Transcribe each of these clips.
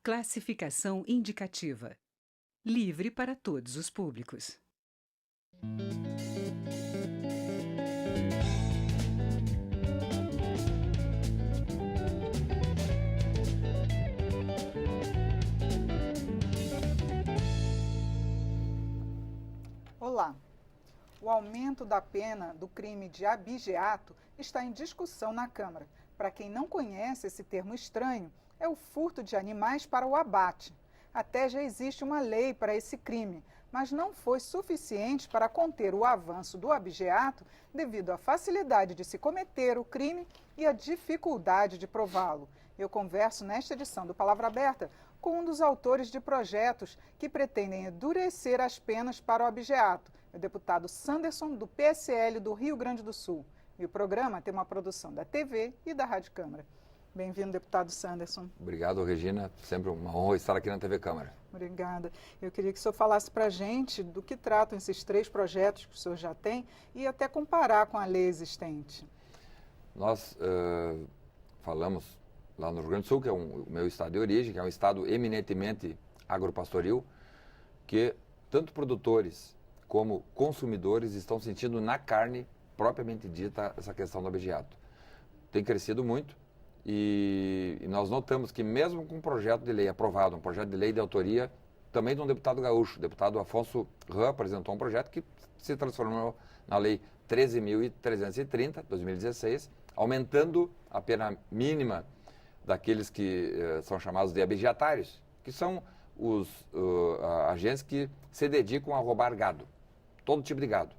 Classificação indicativa. Livre para todos os públicos. Olá. O aumento da pena do crime de abigeato está em discussão na Câmara. Para quem não conhece esse termo estranho, é o furto de animais para o abate. Até já existe uma lei para esse crime, mas não foi suficiente para conter o avanço do abigeato devido à facilidade de se cometer o crime e à dificuldade de prová-lo. Eu converso nesta edição do Palavra Aberta com um dos autores de projetos que pretendem endurecer as penas para o abigeato, o deputado Sanderson, do PSL do Rio Grande do Sul. E o programa tem uma produção da TV e da Rádio Câmara. Bem-vindo, deputado Sanderson. Obrigado, Regina. Sempre uma honra estar aqui na TV Câmara. Obrigada. Eu queria que o senhor falasse para a gente do que tratam esses 3 projetos que o senhor já tem e até comparar com a lei existente. Nós falamos lá no Rio Grande do Sul, que é o meu estado de origem, que é um estado eminentemente agropastoril, que tanto produtores como consumidores estão sentindo na carne, propriamente dita, essa questão do abigeato. Tem crescido muito. E nós notamos que mesmo com um projeto de lei aprovado, um projeto de lei de autoria também de um deputado gaúcho, o deputado Afonso Ram apresentou um projeto que se transformou na lei 13.330, 2016, aumentando a pena mínima daqueles que são chamados de abigeatários, que são os agentes que se dedicam a roubar gado, todo tipo de gado,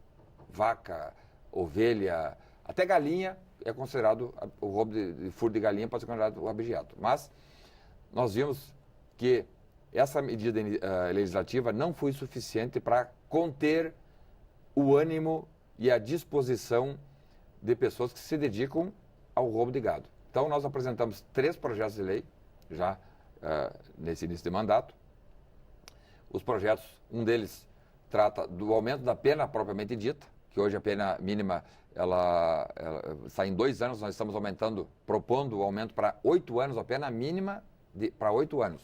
vaca, ovelha, até galinha. É considerado, o roubo de furto de galinha pode ser considerado o abigeato. Mas nós vimos que essa medida legislativa não foi suficiente para conter o ânimo e a disposição de pessoas que se dedicam ao roubo de gado. Então nós apresentamos 3 projetos de lei, já nesse início de mandato. Os projetos, um deles trata do aumento da pena propriamente dita, que hoje a pena mínima ela está em 2 anos, nós estamos aumentando, propondo o aumento para 8 anos, a pena mínima para 8 anos.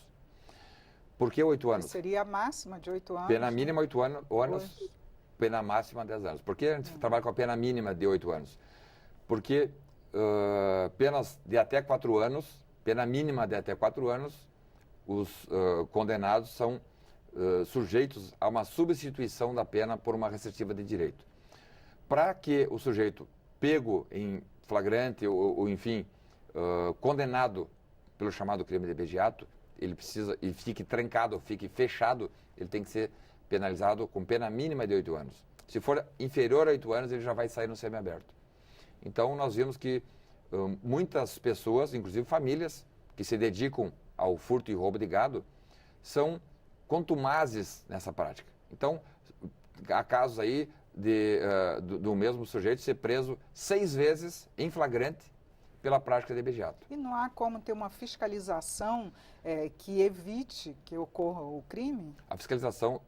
Por que 8 anos? Que seria a máxima de 8 anos. Pena mínima 8 anos, pena máxima 10 anos. Por que a gente trabalha com a pena mínima de 8 anos? Porque penas de até 4 anos, pena mínima de até 4 anos, os condenados são sujeitos a uma substituição da pena por uma restritiva de direito. Para que o sujeito pego em flagrante ou enfim, condenado pelo chamado crime de abigeato, ele precisa, e fique trancado, fique fechado, ele tem que ser penalizado com pena mínima de 8 anos. Se for inferior a 8 anos, ele já vai sair no semiaberto. Então, nós vimos que muitas pessoas, inclusive famílias, que se dedicam ao furto e roubo de gado, são contumazes nessa prática. Então, há casos aí do mesmo sujeito ser preso 6 vezes em flagrante pela prática de abigeato. E não há como ter uma fiscalização que evite que ocorra o crime? A fiscalização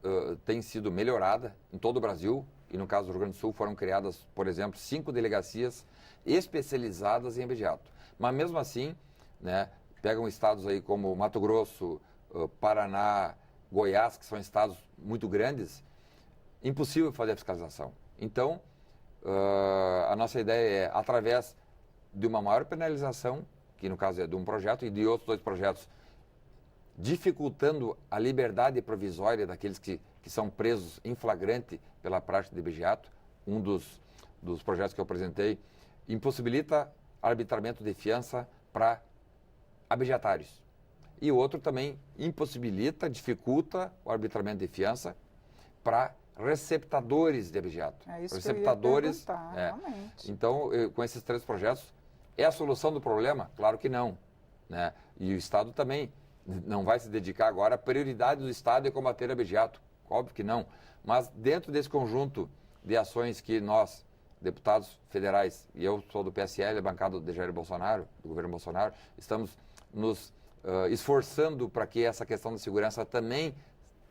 tem sido melhorada em todo o Brasil e no caso do Rio Grande do Sul foram criadas, por exemplo, 5 delegacias especializadas em abigeato. Mas mesmo assim, né, pegam estados aí como Mato Grosso, Paraná, Goiás, que são estados muito grandes, impossível fazer a fiscalização. Então, a nossa ideia é, através de uma maior penalização, que no caso é de um projeto, e de outros 2 projetos, dificultando a liberdade provisória daqueles que são presos em flagrante pela prática de abigeato. Um dos projetos que eu apresentei impossibilita arbitramento de fiança para abigeatários. E o outro também dificulta o arbitramento de fiança para receptadores de abigeato. É isso receptadores, que eu ia perguntar, realmente. Então, com esses 3 projetos, é a solução do problema? Claro que não, né? E o Estado também não vai se dedicar agora, a prioridade do Estado é combater o abigeato, óbvio que não. Mas dentro desse conjunto de ações que nós, deputados federais, e eu sou do PSL, a bancada de Jair Bolsonaro, do governo Bolsonaro, estamos nos esforçando para que essa questão da segurança também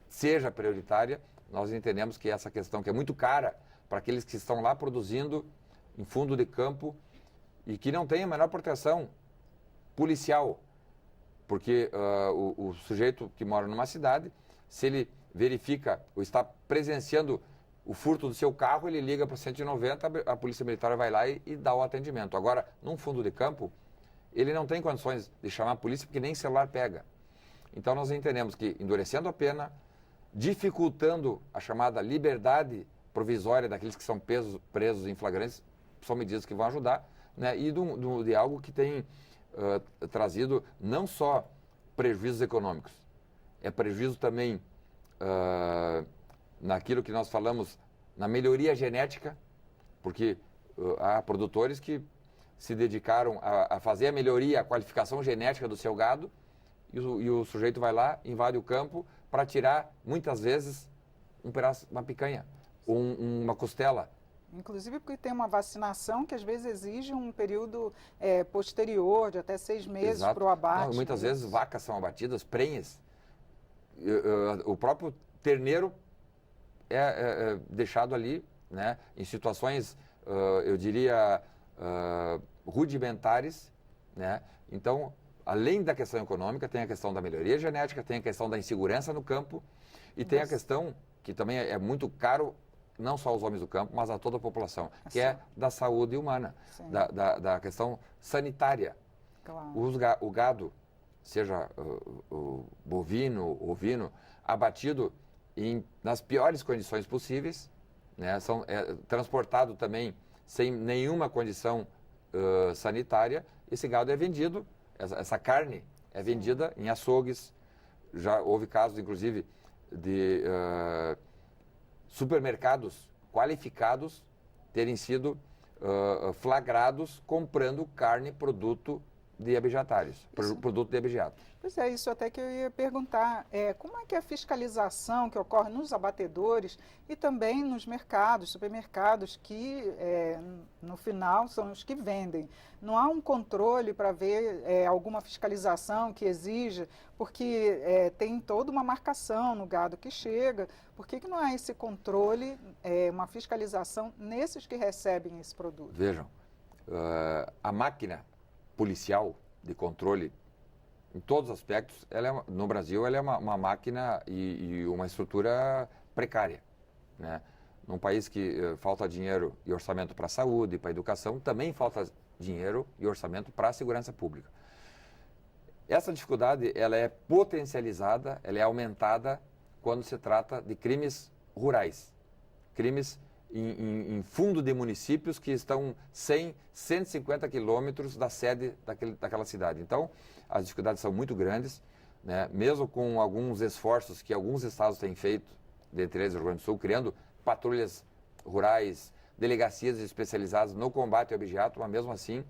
seja prioritária. Nós entendemos que essa questão que é muito cara para aqueles que estão lá produzindo em fundo de campo e que não têm a menor proteção policial, porque o sujeito que mora numa cidade, se ele verifica ou está presenciando o furto do seu carro, ele liga para o 190, a Polícia Militar vai lá e dá o atendimento. Agora, num fundo de campo, ele não tem condições de chamar a polícia porque nem celular pega. Então, nós entendemos que, endurecendo a pena, dificultando a chamada liberdade provisória daqueles que são presos em flagrantes, são medidas que vão ajudar, né? E de algo que tem trazido não só prejuízos econômicos, é prejuízo também naquilo que nós falamos, na melhoria genética, porque há produtores que se dedicaram a fazer a melhoria, a qualificação genética do seu gado, e o sujeito vai lá, invade o campo para tirar, muitas vezes, um pedaço, uma picanha, ou uma costela. Inclusive porque tem uma vacinação que às vezes exige um período posterior, de até 6 meses para o abate. Não, muitas vezes vacas são abatidas, prenhes. O próprio terneiro é deixado ali, né, em situações, eu diria, rudimentares, né? Então, além da questão econômica, tem a questão da melhoria genética, tem a questão da insegurança no campo e tem a questão, que também é muito caro, não só aos homens do campo, mas a toda a população, que é da saúde humana, da questão sanitária. Claro. O gado, seja o bovino, ovino, abatido nas piores condições possíveis, né? Transportado também sem nenhuma condição sanitária, esse gado é vendido, essa carne é vendida em açougues. Já houve casos, inclusive, de supermercados qualificados terem sido flagrados comprando carne, produto de abigeatários, produto de abigeato. Pois é, isso até que eu ia perguntar, como é que é a fiscalização que ocorre nos abatedores e também nos mercados, supermercados, que no final são os que vendem. Não há um controle para ver alguma fiscalização que exija, porque tem toda uma marcação no gado que chega. Por que não há esse controle, uma fiscalização nesses que recebem esse produto? Vejam, a máquina policial de controle, em todos os aspectos, no Brasil, ela é uma máquina e uma estrutura precária, né? Num país que falta dinheiro e orçamento para a saúde, para a educação, também falta dinheiro e orçamento para a segurança pública. Essa dificuldade, ela é potencializada, ela é aumentada quando se trata de crimes rurais, crimes em fundo de municípios que estão 100, 150 quilômetros da sede daquela cidade. Então, as dificuldades são muito grandes, né? Mesmo com alguns esforços que alguns estados têm feito, dentre eles o Rio Grande do Sul, criando patrulhas rurais, delegacias especializadas no combate ao abigeato, mas mesmo assim,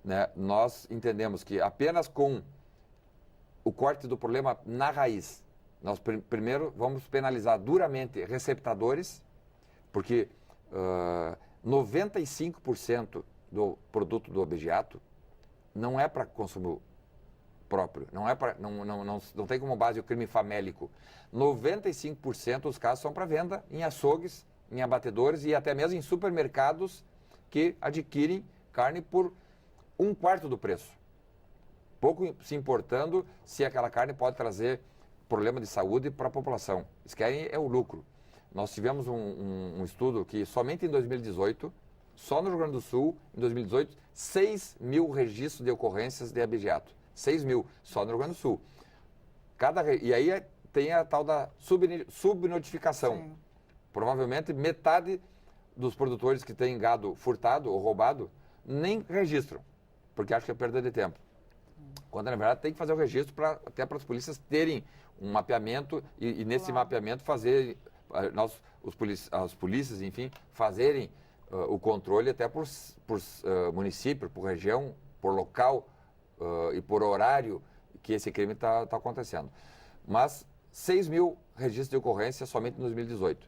né, nós entendemos que apenas com o corte do problema na raiz, nós primeiro vamos penalizar duramente receptadores, porque 95% do produto do abigeato não é para consumo próprio, não tem como base o crime famélico. 95% dos casos são para venda em açougues, em abatedores e até mesmo em supermercados que adquirem carne por 1/4 do preço. Pouco se importando se aquela carne pode trazer problema de saúde para a população. Eles querem é o lucro. Nós tivemos um estudo que somente em 2018, só no Rio Grande do Sul, em 2018, 6 mil registros de ocorrências de abigeato. 6 mil, só no Rio Grande do Sul. E aí tem a tal da subnotificação. Sim. Provavelmente metade dos produtores que têm gado furtado ou roubado nem registram, porque acham que é perda de tempo. Quando, na verdade, tem que fazer o registro até para as polícias terem um mapeamento e nesse mapeamento fazer... as polícias, enfim, fazerem o controle até por município, por região, por local e por horário que esse crime está acontecendo. Mas 6 mil registros de ocorrência somente em 2018.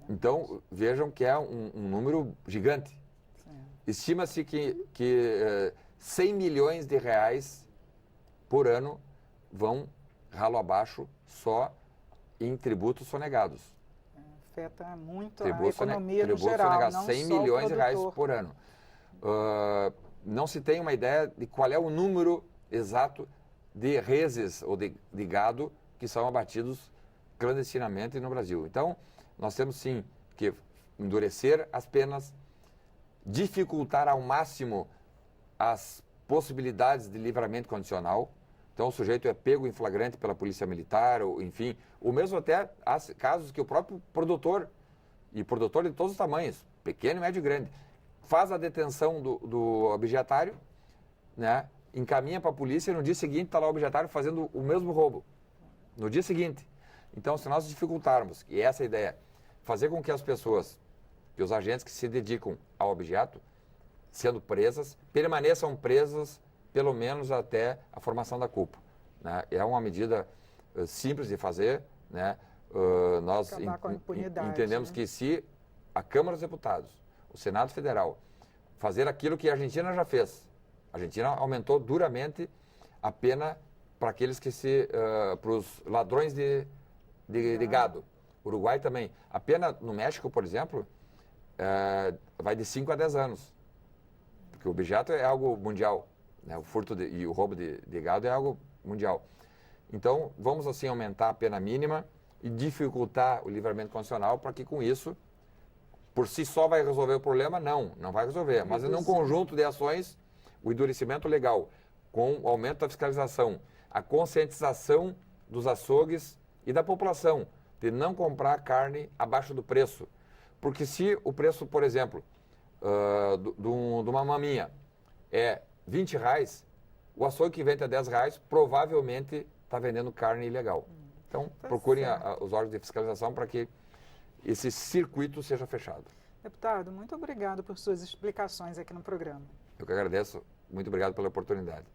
Então, vejam que é um número gigante. Estima-se que 100 milhões de reais por ano vão ralo abaixo só em tributos sonegados. Afeta muito a economia no geral, não 100 só milhões o de reais produtor. por ano. Não se tem uma ideia de qual é o número exato de reses ou de gado que são abatidos clandestinamente no Brasil. Então, nós temos sim que endurecer as penas, dificultar ao máximo as possibilidades de livramento condicional. Então, o sujeito é pego em flagrante pela polícia militar, ou enfim, ou mesmo até há casos que o próprio produtor, e produtor de todos os tamanhos, pequeno, médio e grande, faz a detenção do objetário, né, encaminha para a polícia e no dia seguinte está lá o objetário fazendo o mesmo roubo. No dia seguinte. Então, se nós dificultarmos, e essa é a ideia, fazer com que as pessoas, que os agentes que se dedicam ao objeto, sendo presas, permaneçam presas pelo menos até a formação da culpa. Né? É uma medida simples de fazer, né? Nós entendemos, né, que se a Câmara dos Deputados, o Senado Federal, fazer aquilo que a Argentina já fez, a Argentina aumentou duramente a pena para aqueles que para os ladrões de gado. Uruguai também. A pena no México, por exemplo, vai de 5 a 10 anos. Porque o objeto é algo mundial. Né? O furto e o roubo de gado é algo mundial. Então, vamos assim aumentar a pena mínima e dificultar o livramento condicional para que com isso, por si só vai resolver o problema? Não vai resolver. Mas em um conjunto de ações, o endurecimento legal, com o aumento da fiscalização, a conscientização dos açougues e da população de não comprar carne abaixo do preço. Porque se o preço, por exemplo, de uma maminha é R$20, o açougue que vende a R$10 provavelmente está vendendo carne ilegal. Então, procurem os órgãos de fiscalização para que esse circuito seja fechado. Deputado, muito obrigado por suas explicações aqui no programa. Eu que agradeço. Muito obrigado pela oportunidade.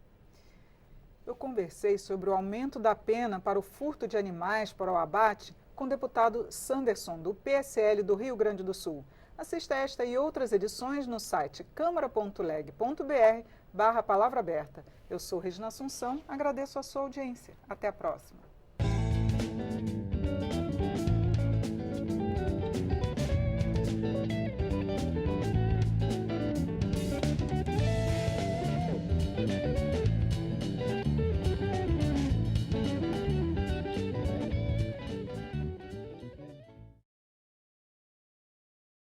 Eu conversei sobre o aumento da pena para o furto de animais para o abate com o deputado Sanderson, do PSL do Rio Grande do Sul. Assista esta e outras edições no site câmara.leg.br/Palavra Aberta. Eu sou Regina Assunção, agradeço a sua audiência. Até a próxima.